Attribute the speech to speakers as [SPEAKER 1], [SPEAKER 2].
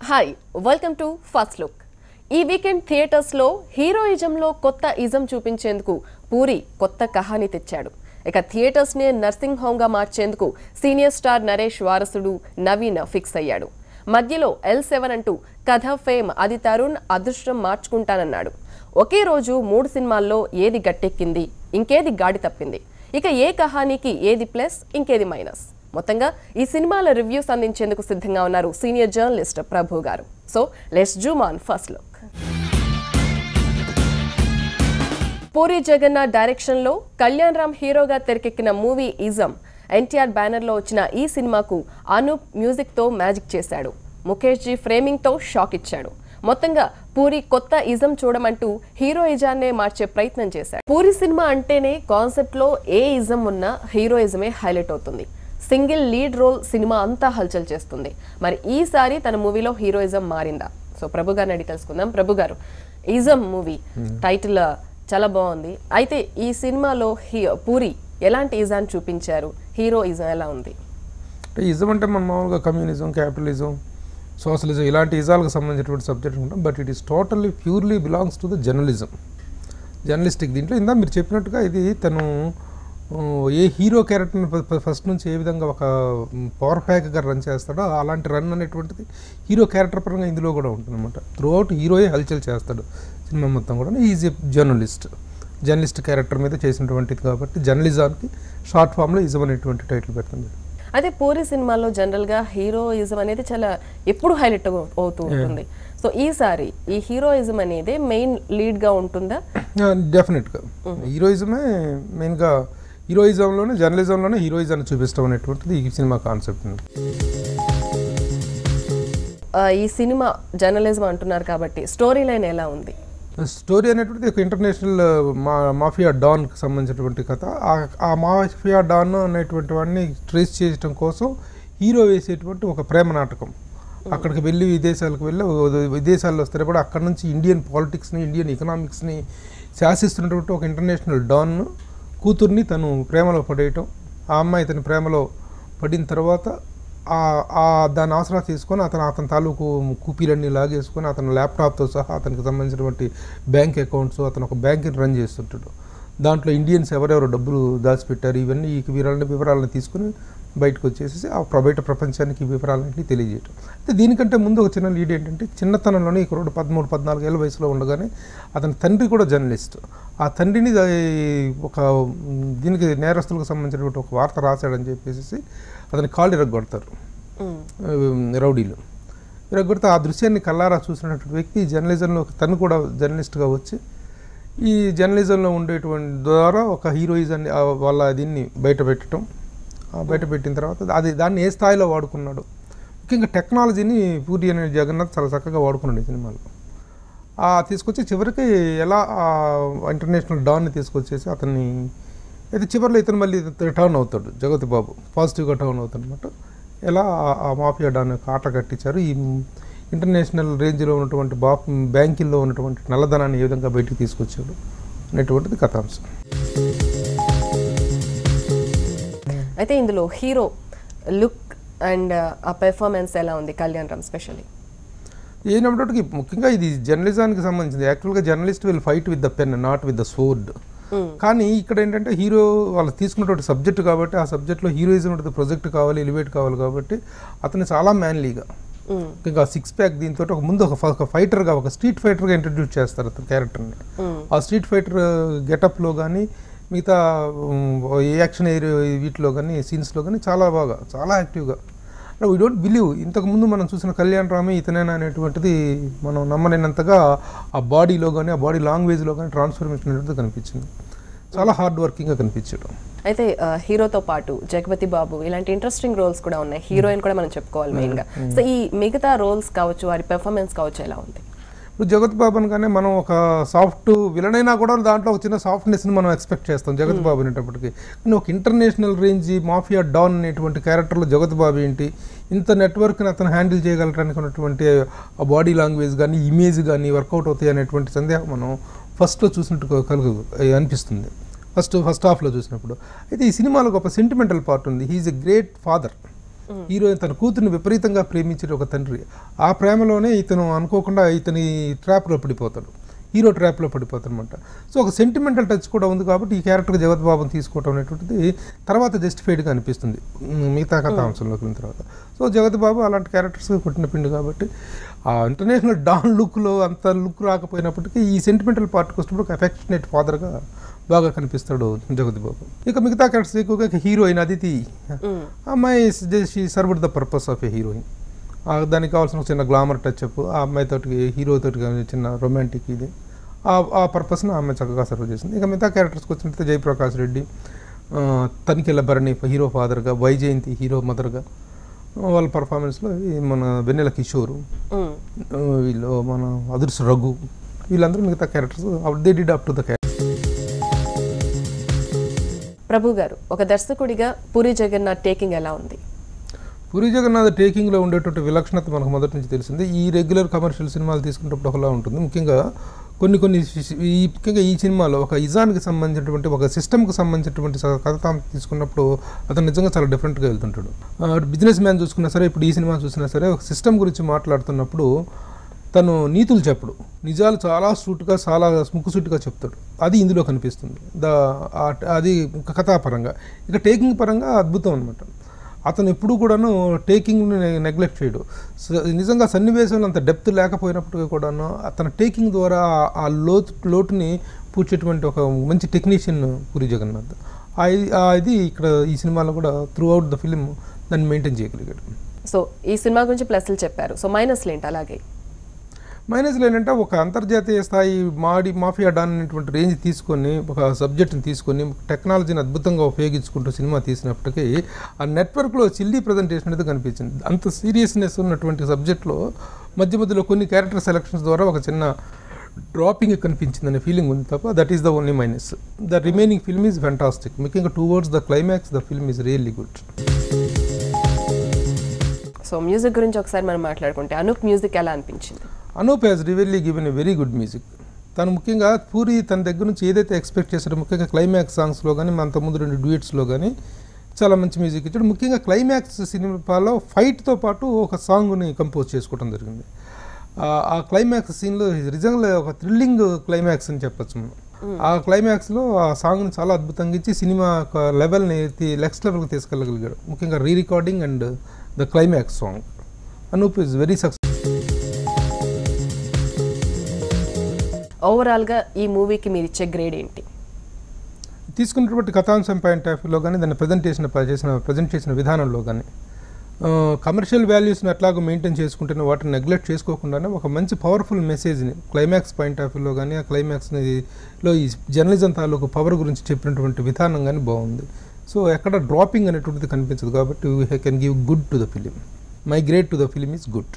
[SPEAKER 1] Hi welcome to first look. ఈ weekend థియేటర్స్లో హీరోయిజంలో కొత్త ఇజం చూపించేందుకు పూరి కొత్త కహాని తెచ్చాడు. ఇక థియేటర్స్ని నర్సింగ్ హోమ్గా మార్చేందుకు సీనియర్ స్టార్ నరేష్ వారసుడు నవీన్ ఫిక్స్ అయ్యాడు. మధ్యలో L7 అంటూ కథ ఫేమ్ అది తరుణ్ అదృష్టం మార్చుకుంటానన్నాడు. ఒకే రోజు 3 సినిమాల్లో ఏది గట్టెక్కింది, ఇంకేది గాడి తప్పింది, ఇక ఏ కహానీకి ఏది ప్లస్ ఇంకేది మైనస్, మొత్తంగా ఈ సినిమాల రివ్యూస్ అందించేందుకు సిద్ధంగా ఉన్నారు సీనియర్ జర్నలిస్ట్ ప్రభు గారు. So let's zoom on first look. Puri Jagannadh direction లో కళ్యాణ్ రామ్ హీరోగా తెరకెక్కిన మూవీ ఇజం. ఎన్టీఆర్ బ్యానర్ లో వచ్చిన ఈ సినిమాకు అనూప్ మ్యూజిక్ తో మ్యాజిక్ చేశాడు. ముఖేష్ జీ ఫ్రేమింగ్ తో షాక్ ఇచ్చాడు. మొత్తంగా పూరి కొత్త ఇజం చూడమంటూ హీరోయిజాన్నే మార్చే ప్రయత్నం చేశాడు. పూరి సినిమా అంటేనే కాన్సెప్ట్ లో ఏ ఇజం ఉన్నా హీరోయిజమే హైలైట్ అవుతుంది. సింగిల్ లీడ్ రోల్ సినిమా అంతా హల్చల్ చేస్తుంది. మరి ఈసారి తన మూవీలో హీరోయిజం మారిందా? సో ప్రభు గారిని అడిగి తెలుసుకుందాం. ప్రభు గారు, ఇజం మూవీ టైటిల్ చాలా బాగుంది. అయితే ఈ సినిమాలో పూరి ఎలాంటి ఇజాన్ని చూపించారు? హీరో ఇజం ఎలా ఉంది?
[SPEAKER 2] ఇజం అంటే మనం మామూలుగా కమ్యూనిజం, క్యాపిటలిజం, సోషలిజం ఇలాంటి ఇజాలకు సంబంధించినటువంటి సబ్జెక్ట్ ఉంటాం. But it is totally purely belongs to the journalism, journalistic. దీంట్లో ఇందా మీరు చెప్పినట్టుగా ఇది తను ఏ హీరో క్యారెక్టర్ని ఫస్ట్ నుంచి ఏ విధంగా ఒక పవర్ ప్యాక్గా రన్ చేస్తాడో అలాంటి రన్ అనేటువంటిది హీరో క్యారెక్టర్ పరంగా ఇందులో కూడా ఉంటుంది అనమాట. త్రూ అవుట్ హీరోయే హల్చల్ చేస్తాడు సినిమా మొత్తం కూడా. ఈజ్ ఏ జర్నలిస్ట్ క్యారెక్టర్ మీద చేసినటువంటిది కాబట్టి జర్నలిజానికి షార్ట్ ఫామ్లో ఇజం అనేటువంటి టైటిల్ పెడుతుంది.
[SPEAKER 1] అదే పూరి సినిమాలో జనరల్గా హీరోయిజం అనేది చాలా ఎప్పుడు హైలైట్ అవుతూ ఉంటుంది. సో ఈసారి ఈ హీరోయిజం అనేది మెయిన్ లీడ్గా ఉంటుందా?
[SPEAKER 2] డెఫినెట్గా హీరోయిజమే మెయిన్గా. హీరోయిజంలోనే జర్నలిజంలోనే హీరోయిజాన్ని చూపిస్తాం అనేటువంటిది ఈ సినిమా కాన్సెప్ట్.
[SPEAKER 1] ఈ సినిమా జర్నలిజం అంటున్నారు కాబట్టి స్టోరీ లైన్ ఎలా ఉంది?
[SPEAKER 2] స్టోరీ అనేటువంటిది ఒక ఇంటర్నేషనల్ మాఫియా డాన్కి సంబంధించినటువంటి కథ. ఆ మాఫియా డాన్ అనేటువంటి వాడిని ట్రేస్ చేయడం కోసం హీరో వేసేటువంటి ఒక ప్రేమ నాటకం. అక్కడికి వెళ్ళి విదేశాల్లో స్థిరపడి అక్కడ నుంచి ఇండియన్ పాలిటిక్స్ని, ఇండియన్ ఎకనామిక్స్ని శాసిస్తున్నటువంటి ఒక ఇంటర్నేషనల్ డాన్ కూతుర్ని తను ప్రేమలో పడేయటం. ఆ అమ్మాయి తన ప్రేమలో పడిన తర్వాత దాన్ని ఆసరా తీసుకొని అతని తాలూకు కూపీలన్నీ లాగేసుకొని అతను ల్యాప్టాప్తో సహా అతనికి సంబంధించినటువంటి బ్యాంక్ అకౌంట్స్, అతను ఒక బ్యాంక్ని రన్ చేస్తుంటాడు. దాంట్లో ఇండియన్స్ ఎవరెవరు డబ్బులు దాచిపెట్టారు ఇవన్నీ ఈ వివరాలను తీసుకుని బయటకు వచ్చేసి ఆ బయట ప్రపంచానికి ఈ వివరాలన్నీ తెలియజేయటం. అయితే దీనికంటే ముందు ఒక చిన్న లీడ్ ఏంటంటే చిన్నతనంలోనే ఈ కుర్రాడు 13-14 ఏళ్ళ వయసులో ఉండగానే అతని తండ్రి కూడా జర్నలిస్ట్. ఆ తండ్రిని దీనికి నేరస్తులకు సంబంధించినటువంటి ఒక వార్త రాశాడని చెప్పేసి అతని కాళ్ళు ఇరగొడతారు రౌడీలు. ఇరగొడితే ఆ దృశ్యాన్ని కల్లారా చూసినటువంటి వ్యక్తి జర్నలిజంలో తను కూడా జర్నలిస్ట్గా వచ్చి ఈ జర్నలిజంలో ఉండేటువంటి ద్వారా ఒక హీరోయిజాన్ని వాళ్ళ దీన్ని బయటపెట్టడం. బయటపెట్టిన తర్వాత దాన్ని ఏ స్థాయిలో వాడుకున్నాడు, ముఖ్యంగా టెక్నాలజీని పూరి అనే జగన్నాథ్ చాలా చక్కగా వాడుకున్నాడు ఈ సినిమాలో. తీసుకొచ్చి చివరికి ఎలా ఇంటర్నేషనల్ డాన్ని తీసుకొచ్చేసి అతన్ని అయితే చివరిలో ఇతను మళ్ళీ టర్న్ అవుతాడు, జగతి బాబు పాజిటివ్గా టర్న్ అవుతాడు అనమాట. ఎలా ఆ మాఫియా డాన్ ఆట కట్టించారు, ఈ ఇంటర్నేషనల్ రేంజ్లో ఉన్నటువంటి బ్యాంకుల్లో ఉన్నటువంటి నల్లధనాన్ని ఏ విధంగా బయటికి తీసుకొచ్చాడు అనేటువంటిది కథాంశం.
[SPEAKER 1] అయితే ఇందులో హీరో లుక్ అండ్ ఆ పెర్ఫార్మెన్స్ ఎలా ఉంది కళ్యాణ్ రామ్ స్పెషల్లీ?
[SPEAKER 2] ఏనప్పటికీ ముఖ్యంగా ఇది జర్నలిజానికి సంబంధించింది. యాక్చువల్గా journalist will fight with the pen, not with the sword. కానీ ఇక్కడ ఏంటంటే హీరో వాళ్ళు తీసుకున్నటువంటి సబ్జెక్ట్ కాబట్టి ఆ సబ్జెక్ట్లో హీరోయిజం ఉంటుంది, ప్రొజెక్ట్ కావాలి, ఎలివేట్ కావాలి కాబట్టి అతను చాలా మ్యాన్లీగా ఇంకా 6 ప్యాక్ దీంతో ఒక ఫైటర్గా, ఒక స్ట్రీట్ ఫైటర్గా ఇంట్రడ్యూస్ చేస్తారు అతని క్యారెక్టర్ని. ఆ స్ట్రీట్ ఫైటర్ గెటప్లో కానీ మిగతా ఏ యాక్షన్ వీటిలో కానీ సీన్స్లో కానీ చాలా బాగా, చాలా యాక్టివ్గా. వీ డోంట్ బిలీవ్ ఇంతకుముందు మనం చూసిన కళ్యాణ్ రామే ఇతనేనా అనేటువంటిది మనం నమ్మలేనంతగా ఆ బాడీలో కానీ ఆ బాడీ లాంగ్వేజ్లో కానీ ట్రాన్స్ఫర్మేషన్ అనేది కనిపించింది. చాలా హార్డ్ వర్కింగ్గా కనిపించడం.
[SPEAKER 1] అయితే హీరోతో పాటు జగపతి బాబు ఇలాంటి ఇంట్రెస్టింగ్ రోల్స్ కూడా ఉన్నాయి. హీరోయిన్ కూడా మనం చెప్పుకోవాలి మెయిన్గా. సో ఈ మిగతా రోల్స్ కావచ్చు, వారి పెర్ఫార్మెన్స్ కావచ్చు ఎలా ఉంది?
[SPEAKER 2] ఇప్పుడు జగత్ బాబు అనగానే మనం ఒక సాఫ్ట్ విలన్ అయినా కూడా దాంట్లో ఒక చిన్న సాఫ్ట్నెస్ని మనం ఎక్స్పెక్ట్ చేస్తాం జగత్ బాబు అనేటప్పటికి. కానీ ఒక ఇంటర్నేషనల్ రేంజ్ మాఫియా డాన్ అనేటువంటి క్యారెక్టర్లో జగత్ బాబు ఏంటి, ఇంత నెట్వర్క్ని అతను హ్యాండిల్ చేయగలటానికి ఉన్నటువంటి ఆ బాడీ లాంగ్వేజ్ కానీ ఇమేజ్ కానీ వర్కౌట్ అవుతాయి అనేటువంటి సందేహం మనం ఫస్ట్లో చూసినట్టు అనిపిస్తుంది. ఫస్ట్ హాఫ్లో చూసినప్పుడు. అయితే ఈ సినిమాలో ఒక సెంటిమెంటల్ పార్ట్ ఉంది. He's a great father. Heroine తన కూతుర్ని విపరీతంగా ప్రేమించిన ఒక తండ్రి. ఆ ప్రేమలోనే ఇతను అనుకోకుండా ఇతని ట్రాప్లో పడిపోతాడు, హీరో ట్రాప్లో పడిపోతాడు అనమాట. సో ఒక సెంటిమెంటల్ టచ్ కూడా ఉంది కాబట్టి ఈ క్యారెక్టర్ జగత్ బాబుని తీసుకోవడం అనేటువంటిది తర్వాత జస్టిఫైడ్గా అనిపిస్తుంది మిగతా కథాంశంలోకి వెళ్ళిన తర్వాత. సో జగత్ బాబు అలాంటి క్యారెక్టర్స్ కొట్టిన పిండి కాబట్టి ఆ ఇంటర్నేషనల్ డాన్ లుక్లో అంత లుక్ రాకపోయినప్పటికీ ఈ సెంటిమెంటల్ పార్ట్కి వచ్చినప్పుడు అఫెక్షనేట్ ఫాదర్గా బాగా కనిపిస్తాడు జగత్ బాబు. ఇక మిగతా క్యారెక్టర్స్ ఎక్కువగా హీరోయిన్ అదితి, అమ్మాయి served the purpose of A heroine. దానికి కావాల్సిన చిన్న గ్లామర్ టచ్అప్, ఆ అమ్మాయితోటి హీరోతోటి చిన్న రొమాంటిక్ ఇది, ఆ పర్పస్ని ఆమె చక్కగా సర్వ్ చేసింది. ఇక మిగతా క్యారెక్టర్స్కి వచ్చినట్టు జయప్రకాష్ రెడ్డి, తనికెళ్ళ భరణి హీరో ఫాదర్గా, వైజయంతి హీరో మదర్గా, వాళ్ళ పర్ఫార్మెన్స్లో మన వెన్నెల కిషోరు, వీళ్ళు మన అదుర్స్ రఘు, వీళ్ళందరూ మిగతా characters they did up to the character.
[SPEAKER 1] Prabhu garu, ఒక దర్శకుడిగా పూరి జగన్నాథ్ టేకింగ్ ఎలా ఉంది?
[SPEAKER 2] పూరి జగన్నాథ్ టేకింగ్లో ఉండేటువంటి విలక్షణత మనకు మొదటి నుంచి తెలిసింది. ఈ రెగ్యులర్ కమర్షియల్ సినిమాలు తీసుకునేటప్పుడు ఒకలా ఉంటుంది. ముఖ్యంగా ముఖ్యంగా ఈ సినిమాలో ఒక ఇజాన్కి సంబంధించినటువంటి ఒక సిస్టమ్కి సంబంధించినటువంటి కథ తీసుకున్నప్పుడు అతను నిజంగా చాలా డిఫరెంట్గా వెళ్తుంటాడు. బిజినెస్ మ్యాన్ చూసుకున్నా సరే, ఇప్పుడు ఈ సినిమా చూసినా సరే, ఒక సిస్టమ్ గురించి మాట్లాడుతున్నప్పుడు తను నీతులు చెప్పడు, నిజాలు చాలా చాలా ముక్కుసూటిగా చెప్తాడు. అది ఇందులో కనిపిస్తుంది. అది కథాపరంగా. ఇక టేకింగ్ పరంగా అద్భుతం అనమాట. అతను ఎప్పుడూ కూడాను టేకింగ్ని నెగ్లెక్ట్ చేయడు. నిజంగా సన్నివేశంలో అంత డెప్త్ లేకపోయినప్పటికీ కూడాను అతను టేకింగ్ ద్వారా ఆ లోటుని పూడ్చేటువంటి ఒక మంచి టెక్నీషియన్ పూరి జగన్నాథ్. ఇది ఇక్కడ ఈ సినిమాలో కూడా త్రూ అవుట్ ద ఫిలిం దాన్ని మెయింటైన్ చేయగలిగాడు.
[SPEAKER 1] సో ఈ సినిమా గురించి ప్లస్లు చెప్పారు. సో మైనస్లు ఏంటి? అలాగే
[SPEAKER 2] మైనస్లు ఏంటంటే ఒక అంతర్జాతీయ స్థాయి మాఫియా డాన్ అనేటువంటి రేంజ్ తీసుకొని, ఒక సబ్జెక్ట్ని తీసుకొని, టెక్నాలజీని అద్భుతంగా ఉపయోగించుకుంటూ సినిమా తీసినప్పటికీ ఆ నెట్వర్క్లో చిల్లీ ప్రజెంటేషన్ అనేది కనిపించింది. అంత సీరియస్నెస్ ఉన్నటువంటి సబ్జెక్ట్లో మధ్యలో కొన్ని క్యారెక్టర్ సెలక్షన్స్ ద్వారా ఒక చిన్న డ్రాపింగ్ కనిపించిందనే ఫీలింగ్ ఉంది తప్ప that is the only minus. The remaining film is fantastic. ముఖ్యంగా towards the climax the film is really good.
[SPEAKER 1] So music గురించి ఒకసారి మనం మాట్లాడుకుంటే అనూప్ మ్యూజిక్ ఎలా అనిపించింది?
[SPEAKER 2] Anoop has really given a very good music. తను ముఖ్యంగా పూరి తన దగ్గర నుంచి ఏదైతే ఎక్స్పెక్ట్ చేశాడో, ముఖ్యంగా క్లైమాక్స్ సాంగ్స్లో కానీ, అంతకుముందు 2 డ్యూయట్స్లో కానీ చాలా మంచి మ్యూజిక్ ఇచ్చాడు. ముఖ్యంగా క్లైమాక్స్ సినిమాలో ఫైట్తో పాటు ఒక సాంగ్ని కంపోజ్ చేసుకోవడం జరిగింది. ఆ క్లైమాక్స్ సీన్లో నిజంగా ఒక థ్రిల్లింగ్ క్లైమాక్స్ అని చెప్పచ్చు మనం. ఆ క్లైమాక్స్లో ఆ సాంగ్ని చాలా అద్భుతంగా ఇచ్చి సినిమా ఒక లెవెల్ని నెక్స్ట్ లెవెల్కి తీసుకెళ్ళగలిగాడు. ముఖ్యంగా recording and the climax song. Anup is very success.
[SPEAKER 1] ఓవరాల్గా ఈ మూవీకి మీరు ఇచ్చే గ్రేడ్ ఏంటి?
[SPEAKER 2] తీసుకున్నటువంటి కథాంశం పాయింట్ ఆఫ్ వ్యూలో కానీ, దాన్ని ప్రజెంట్ చేసిన విధానంలో కానీ, కమర్షియల్ వాల్యూస్ని ఎట్లాగో మెయింటైన్ చేసుకుంటేనే వాటిని నెగ్లెక్ట్ చేసుకోకుండానే ఒక మంచి పవర్ఫుల్ మెసేజ్ని క్లైమాక్స్ పాయింట్ ఆఫ్ వ్యూలో కానీ, ఆ క్లైమాక్స్లో ఈ జర్నలిజం తాలూకు పవర్ గురించి చెప్పినటువంటి విధానం కానీ బాగుంది. సో ఎక్కడ డ్రాపింగ్ అనేటువంటిది కనిపించదు కాబట్టి we can give good to the film. My grade to the film is good.